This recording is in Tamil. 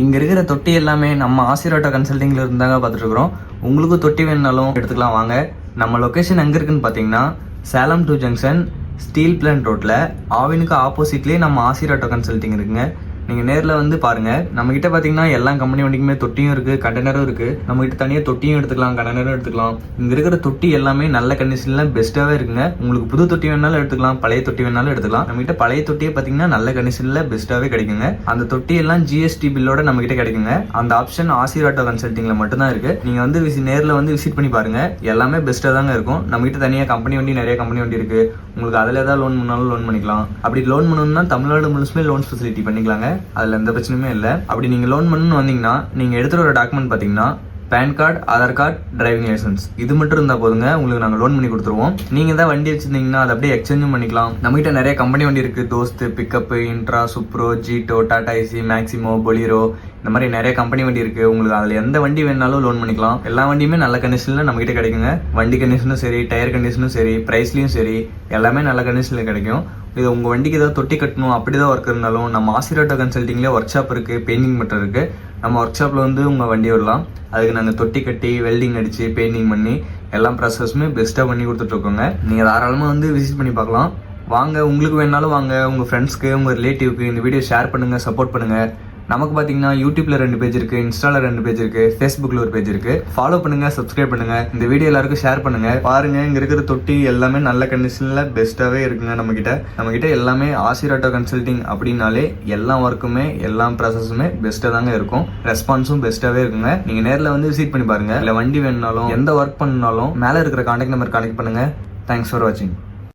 இங்கே இருக்கிற தொட்டி எல்லாமே நம்ம ஆசீர்வாட் கன்சல்டிங்கில் இருந்தாங்க பார்த்துட்ருக்குறோம். உங்களுக்கும் தொட்டி வேணுனாலும் எடுத்துக்கலாம் வாங்க. நம்ம லொக்கேஷன் எங்கே இருக்குன்னு பார்த்தீங்கன்னா சேலம் 2 ஜங்ஷன் ஸ்டீல் பிளான்ட் ரோட்டில் ஆவினுக்கு ஆப்போசிட்லேயே நம்ம ஆசீர்வாட் கன்சல்டிங் இருக்குங்க. நீங்கள் நேரில் வந்து பாருங்கள். நம்மக்கிட்ட பார்த்தீங்கன்னா எல்லா கம்பெனி வண்டிக்குமே தொட்டியும் இருக்குது, கண்டெய்னரும் இருக்குது. நம்மகிட்ட தனியாக தொட்டியும் எடுத்துக்கலாம், கண்டெய்னரும் எடுத்துக்கலாம். இங்கே இருக்கிற தொட்டி எல்லாமே நல்ல கண்டிஷனில் பெஸ்ட்டாகவே இருக்குங்க. உங்களுக்கு புது தொட்டி வேணாலும் எடுத்துக்கலாம், பழைய தொட்டி வேணாலும் எடுத்துக்கலாம். நம்மகிட்ட பழைய தொட்டியே பார்த்தீங்கன்னா நல்ல கண்டிஷனில் பெஸ்ட்டாகவே கிடைக்குங்க. அந்த தொட்டி எல்லாம் ஜிஎஸ்டி பில்லோட நம்மகிட்ட கிடைக்குங்க. அந்த ஆப்ஷன் ஆசீர்வாட் கன்சல்டிங்கில் மட்டும்தான் இருக்குது. நீங்கள் வந்து நேரில் வந்து விசிட் பண்ணி பாருங்கள். எல்லாமே பெஸ்ட்டாக தாங்க இருக்கும். நம்மகிட்ட தனியாக கம்பெனி வண்டி, நிறைய கம்பெனி வண்டி இருக்குது. உங்களுக்கு அதில் ஏதாவது லோன் பண்ணாலும் லோன் பண்ணிக்கலாம். அப்படி லோன் பண்ணணும்னா தமிழ்நாடு முழுசுமே லோன் ஃபெசிலிட்டி பண்ணிக்கலாங்க. அதில் எந்த பிரச்சனையுமே இல்லை. அப்படி நீங்கள் லோன் பண்ணணும்னு வந்தீங்கன்னா நீங்கள் எடுத்துகிற ஒரு டாக்குமெண்ட் பார்த்தீங்கன்னா PAN card, Aadhaar card, driving licence இது மட்டும் இருந்தால் போதுங்க. உங்களுக்கு நாங்கள் லோன் பண்ணி கொடுத்துருவோம். நீங்கள் தான் வண்டி வச்சுருந்தீங்கன்னா அதை அப்படியே எக்ஸ்சேஞ்சும் பண்ணிக்கலாம். நம்மகிட்ட நிறைய கம்பெனி வண்டி இருக்குது. Dost, pickup, Intra, Supro, Jeeto, Tata AC, Maximo, Bolero, இந்த மாதிரி நிறைய கம்பெனி வண்டி இருக்குது. உங்களுக்கு அதில் எந்த வண்டி வேணாலும் லோன் பண்ணிக்கலாம். எல்லா வண்டியுமே நல்ல கண்டிஷனில் நம்மகிட்ட கிடைக்குங்க. வண்டி கண்டிஷனும் சரி, டயர் கண்டிஷனும் சரி, ப்ரைஸ்லையும் சரி, எல்லாமே நல்ல கண்டிஷனில் கிடைக்கும். இது உங்கள் வண்டிக்கு ஏதாவது தொட்டி கட்டணும் அப்படி தான் ஒர்க் இருந்தாலும் நம்ம ஆசீர்வாட் கன்சல்டிங்லேயே ஒர்க் ஷாப் இருக்குது, பெயிண்டிங் மட்டும் இருக்குது. நம்ம ஒர்க் ஷாப்பில் வந்து உங்கள் வண்டி வரலாம். அதுக்கு நாங்கள் தொட்டி கட்டி வெல்டிங் அடித்து பெயிண்டிங் பண்ணி எல்லா ப்ராசஸுமே பெஸ்ட்டாக பண்ணி கொடுத்துட்ருக்கோங்க. நீங்கள் தாராளமாக வந்து விசிட் பண்ணி பார்க்கலாம். வாங்க, உங்களுக்கு வேணாலும் வாங்க. உங்கள் ஃப்ரெண்ட்ஸ்க்கு, உங்கள் ரிலேட்டிவ்க்கு இந்த வீடியோ ஷேர் பண்ணுங்கள், சப்போர்ட் பண்ணுங்கள். நமக்கு பார்த்தீங்கன்னா யூடியூப்ல 2 பேஜ் இருக்குது, இன்ஸ்டால 2 பேஜ் இருக்குது, ஃபேஸ்புக்கில் ஒரு பேஜ் இருக்குது. ஃபாலோ பண்ணுங்கள், சப்ஸ்கிரைப் பண்ணுங்கள். இந்த வீடியோ எல்லாருக்கும் ஷேர் பண்ணுங்கள். பாருங்கள், இங்கே இருக்கிற தொட்டி எல்லாமே நல்ல கண்டிஷனில் பெஸ்ட்டாகவே இருக்குங்க. நம்மக்கிட்ட எல்லாமே ஆசீர்வாட் கன்சல்டிங் அப்படின்னாலே எல்லா ஒர்க்குமே எல்லா ப்ராசஸுமே பெஸ்ட்டாக தாங்க இருக்கும். ரெஸ்பான்ஸும் பெஸ்ட்டாகவே இருக்குங்க. நீங்கள் நேரில் வந்து விசிட் பண்ணி பாருங்கள். இல்லை வண்டி வேணுனாலும் எந்த ஒர்க் பண்ணாலும் மேலே இருக்கிற கான்டாக்ட் நம்பர் கனெக்ட் பண்ணுங்கள். தேங்க்ஸ் ஃபார் வாட்சிங்.